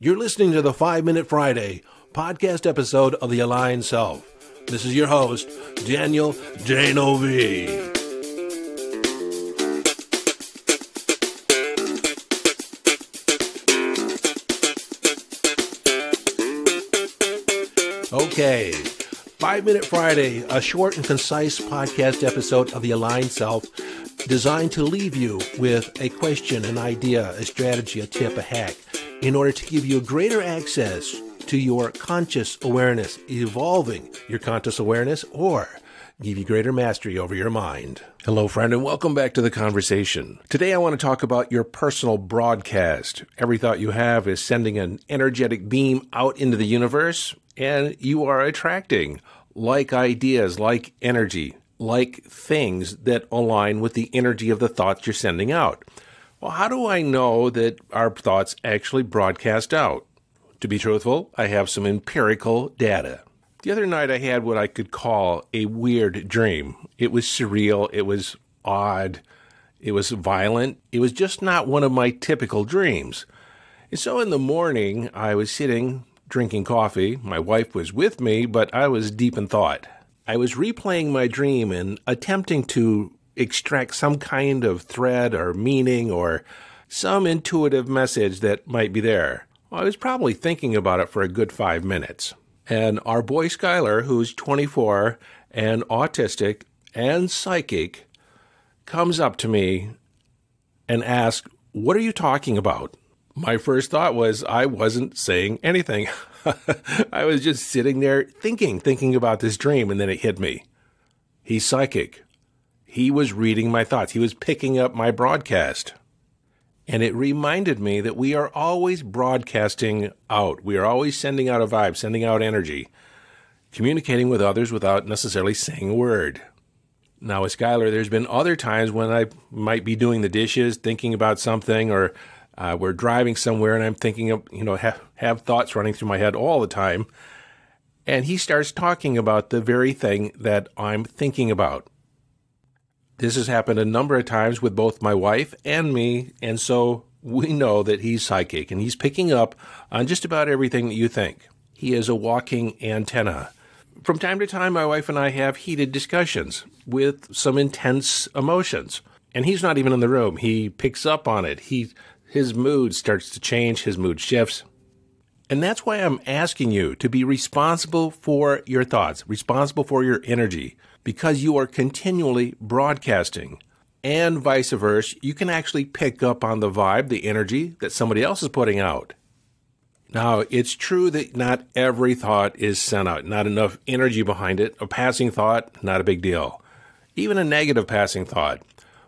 You're listening to the 5-Minute Friday podcast episode of The Aligned Self. This is your host, Daniel J-Novi. Okay, 5-Minute Friday, a short and concise podcast episode of The Aligned Self, designed to leave you with a question, an idea, a strategy, a tip, a hack, in order to give you greater access to your conscious awareness, evolving your conscious awareness, or give you greater mastery over your mind. Hello, friend, and welcome back to the conversation. Today, I want to talk about your personal broadcast. Every thought you have is sending an energetic beam out into the universe, and you are attracting like ideas, like energy, like things that align with the energy of the thoughts you're sending out. Well, how do I know that our thoughts actually broadcast out? To be truthful, I have some empirical data. The other night I had what I could call a weird dream. It was surreal, it was odd, it was violent. It was just not one of my typical dreams. And so in the morning, I was sitting, drinking coffee. My wife was with me, but I was deep in thought. I was replaying my dream and attempting to extract some kind of thread or meaning or some intuitive message that might be there. Well, I was probably thinking about it for a good 5 minutes. And our boy Skylar, who's 24 and autistic and psychic, comes up to me and asks, "What are you talking about?" My first thought was I wasn't saying anything. I was just sitting there thinking about this dream, and then it hit me. He's psychic. He was reading my thoughts. He was picking up my broadcast. And it reminded me that we are always broadcasting out. We are always sending out a vibe, sending out energy, communicating with others without necessarily saying a word. Now, with Skylar, there's been other times when I might be doing the dishes, thinking about something, or we're driving somewhere and I'm thinking of, have thoughts running through my head all the time. And he starts talking about the very thing that I'm thinking about. This has happened a number of times with both my wife and me, and so we know that he's psychic, and he's picking up on just about everything that you think. He is a walking antenna. From time to time, my wife and I have heated discussions with some intense emotions, and he's not even in the room. He picks up on it. His mood starts to change. His mood shifts. And that's why I'm asking you to be responsible for your thoughts, responsible for your energy, because you are continually broadcasting. And vice versa, you can actually pick up on the vibe, the energy that somebody else is putting out. Now, it's true that not every thought is sent out, not enough energy behind it. A passing thought, not a big deal. Even a negative passing thought.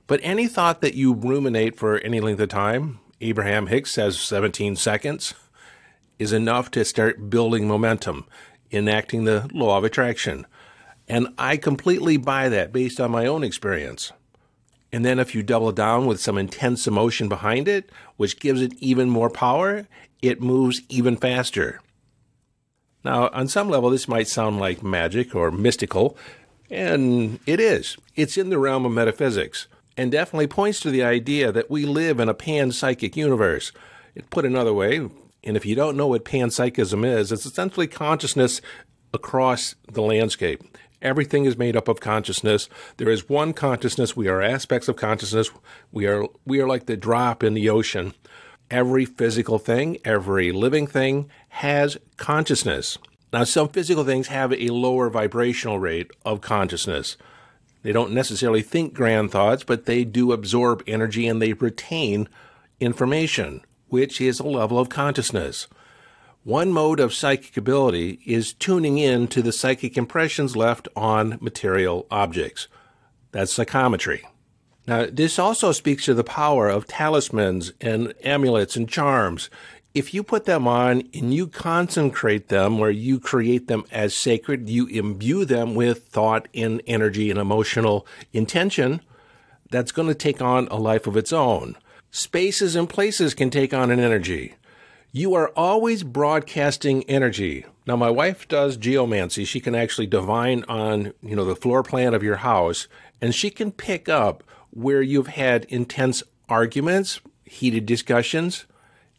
But any thought that you ruminate for any length of time, Abraham Hicks says 17 seconds, is enough to start building momentum, enacting the law of attraction. And I completely buy that based on my own experience. And then if you double down with some intense emotion behind it, which gives it even more power, it moves even faster. Now, on some level, this might sound like magic or mystical, and it is. It's in the realm of metaphysics, and definitely points to the idea that we live in a panpsychic universe. Put another way, and if you don't know what panpsychism is, it's essentially consciousness across the landscape. Everything is made up of consciousness. There is one consciousness. We are aspects of consciousness. We are like the drop in the ocean. Every physical thing, every living thing has consciousness. Now, some physical things have a lower vibrational rate of consciousness. They don't necessarily think grand thoughts, but they do absorb energy and they retain information, which is a level of consciousness. One mode of psychic ability is tuning in to the psychic impressions left on material objects. That's psychometry. Now, this also speaks to the power of talismans and amulets and charms. If you put them on and you consecrate them, or you create them as sacred, you imbue them with thought and energy and emotional intention, that's going to take on a life of its own. Spaces and places can take on an energy. You are always broadcasting energy. Now, my wife does geomancy. She can actually divine on, the floor plan of your house, and she can pick up where you've had intense arguments, heated discussions,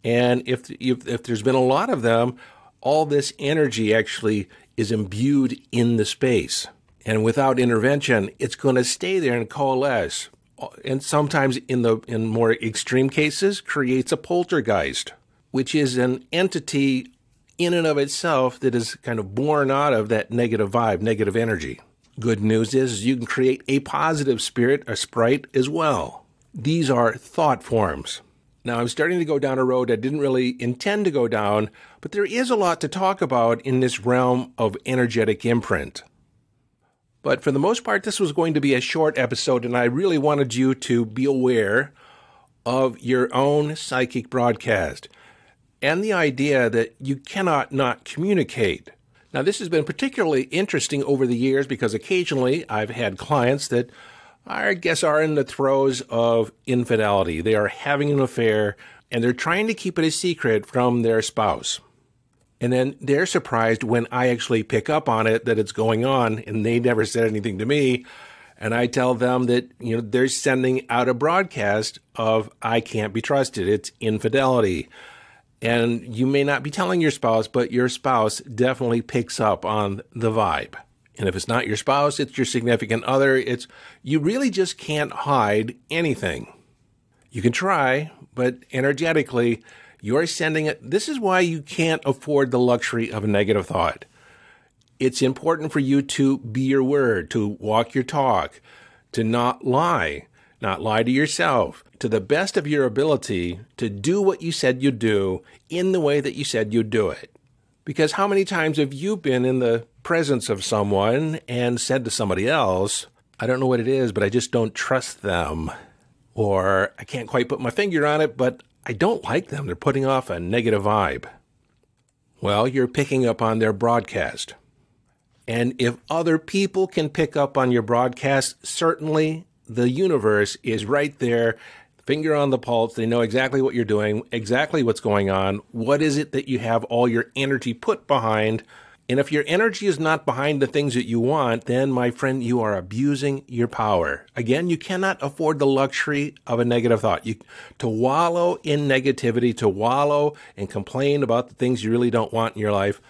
And if there's been a lot of them, all this energy actually is imbued in the space. And without intervention, it's going to stay there and coalesce. And sometimes in more extreme cases, creates a poltergeist, which is an entity in and of itself that is kind of born out of that negative vibe, negative energy. Good news is you can create a positive spirit, a sprite as well. These are thought forms. Now, I'm starting to go down a road I didn't really intend to go down, but there is a lot to talk about in this realm of energetic imprint. But for the most part, this was going to be a short episode, and I really wanted you to be aware of your own psychic broadcast and the idea that you cannot not communicate. Now, this has been particularly interesting over the years because occasionally I've had clients that I guess are in the throes of infidelity. They are having an affair, and they're trying to keep it a secret from their spouse. And then they're surprised when I actually pick up on it, that it's going on, and they never said anything to me. And I tell them that, they're sending out a broadcast of, I can't be trusted. It's infidelity. And you may not be telling your spouse, but your spouse definitely picks up on the vibe. And if it's not your spouse, it's your significant other. You really just can't hide anything. You can try, but energetically, you're sending it. This is why you can't afford the luxury of a negative thought. It's important for you to be your word, to walk your talk, to not lie to yourself, to the best of your ability to do what you said you'd do in the way that you said you'd do it. Because how many times have you been in the presence of someone and said to somebody else, I don't know what it is, but I just don't trust them. Or I can't quite put my finger on it, but I don't like them. They're putting off a negative vibe. Well, you're picking up on their broadcast. And if other people can pick up on your broadcast, certainly the universe is right there, finger on the pulse. They know exactly what you're doing, exactly what's going on. What is it that you have all your energy put behind? And if your energy is not behind the things that you want, then, my friend, you are abusing your power. Again, you cannot afford the luxury of a negative thought. To wallow in negativity, to wallow and complain about the things you really don't want in your life,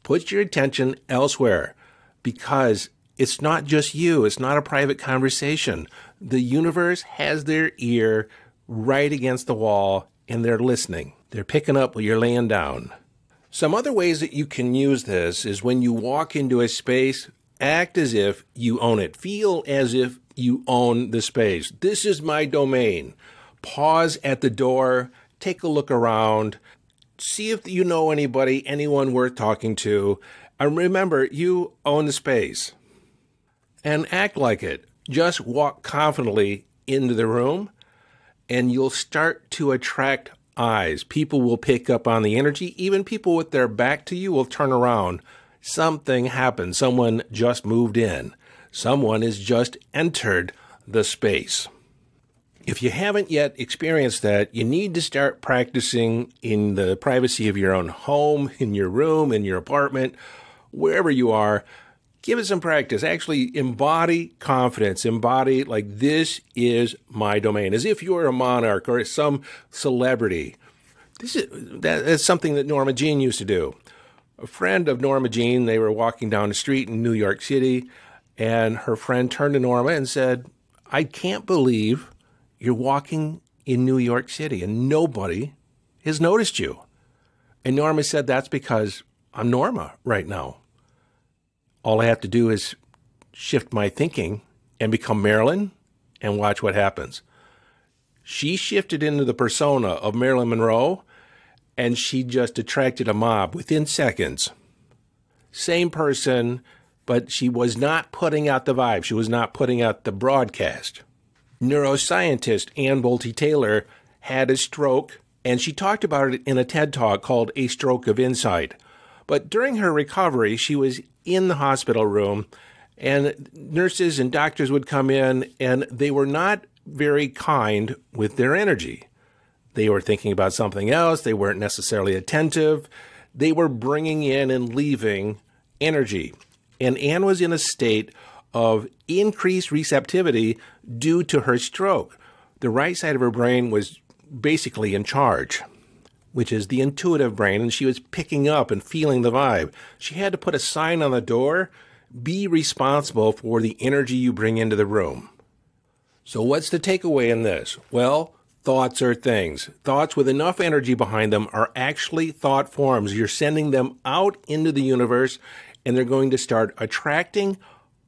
put your attention elsewhere, because it's not just you. It's not a private conversation. The universe has their ear right against the wall, and they're listening. They're picking up while you're laying down. Some other ways that you can use this is when you walk into a space, act as if you own it. Feel as if you own the space. This is my domain. Pause at the door. Take a look around. See if you know anybody, anyone worth talking to. And remember, you own the space. And act like it. Just walk confidently into the room, and you'll start to attract eyes. People will pick up on the energy. Even people with their back to you will turn around. Something happened. Someone just moved in. Someone has just entered the space. If you haven't yet experienced that, you need to start practicing in the privacy of your own home, in your room, in your apartment, wherever you are. Give it some practice. Actually embody confidence. Embody, like, this is my domain, as if you're a monarch or some celebrity. That's something that Norma Jean used to do. A friend of Norma Jean, they were walking down the street in New York City, and her friend turned to Norma and said, I can't believe you're walking in New York City and nobody has noticed you. And Norma said, that's because I'm Norma right now. All I have to do is shift my thinking and become Marilyn and watch what happens. She shifted into the persona of Marilyn Monroe, and she just attracted a mob within seconds. Same person, but she was not putting out the vibe. She was not putting out the broadcast. Neuroscientist Ann Bolte Taylor had a stroke, and she talked about it in a TED Talk called A Stroke of Insight. But during her recovery, she was in the hospital room, and nurses and doctors would come in, and they were not very kind with their energy. They were thinking about something else. They weren't necessarily attentive. They were bringing in and leaving energy. And Anne was in a state of increased receptivity due to her stroke. The right side of her brain was basically in charge. which is the intuitive brain, and she was picking up and feeling the vibe. She had to put a sign on the door, be responsible for the energy you bring into the room. So what's the takeaway in this? Well, thoughts are things. Thoughts with enough energy behind them are actually thought forms. You're sending them out into the universe, and they're going to start attracting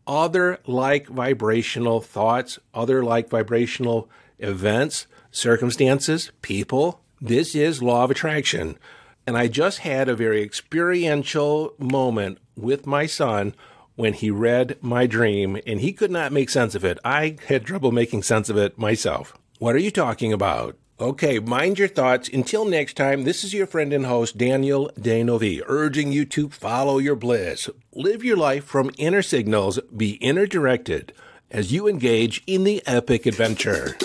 other like vibrational thoughts, other like vibrational events, circumstances, people. This is law of attraction. And I just had a very experiential moment with my son when he read my dream, and he could not make sense of it. I had trouble making sense of it myself. What are you talking about? Okay, mind your thoughts. Until next time, this is your friend and host, Daniel Denovi, urging you to follow your bliss. Live your life from inner signals. Be inner directed as you engage in the epic adventure.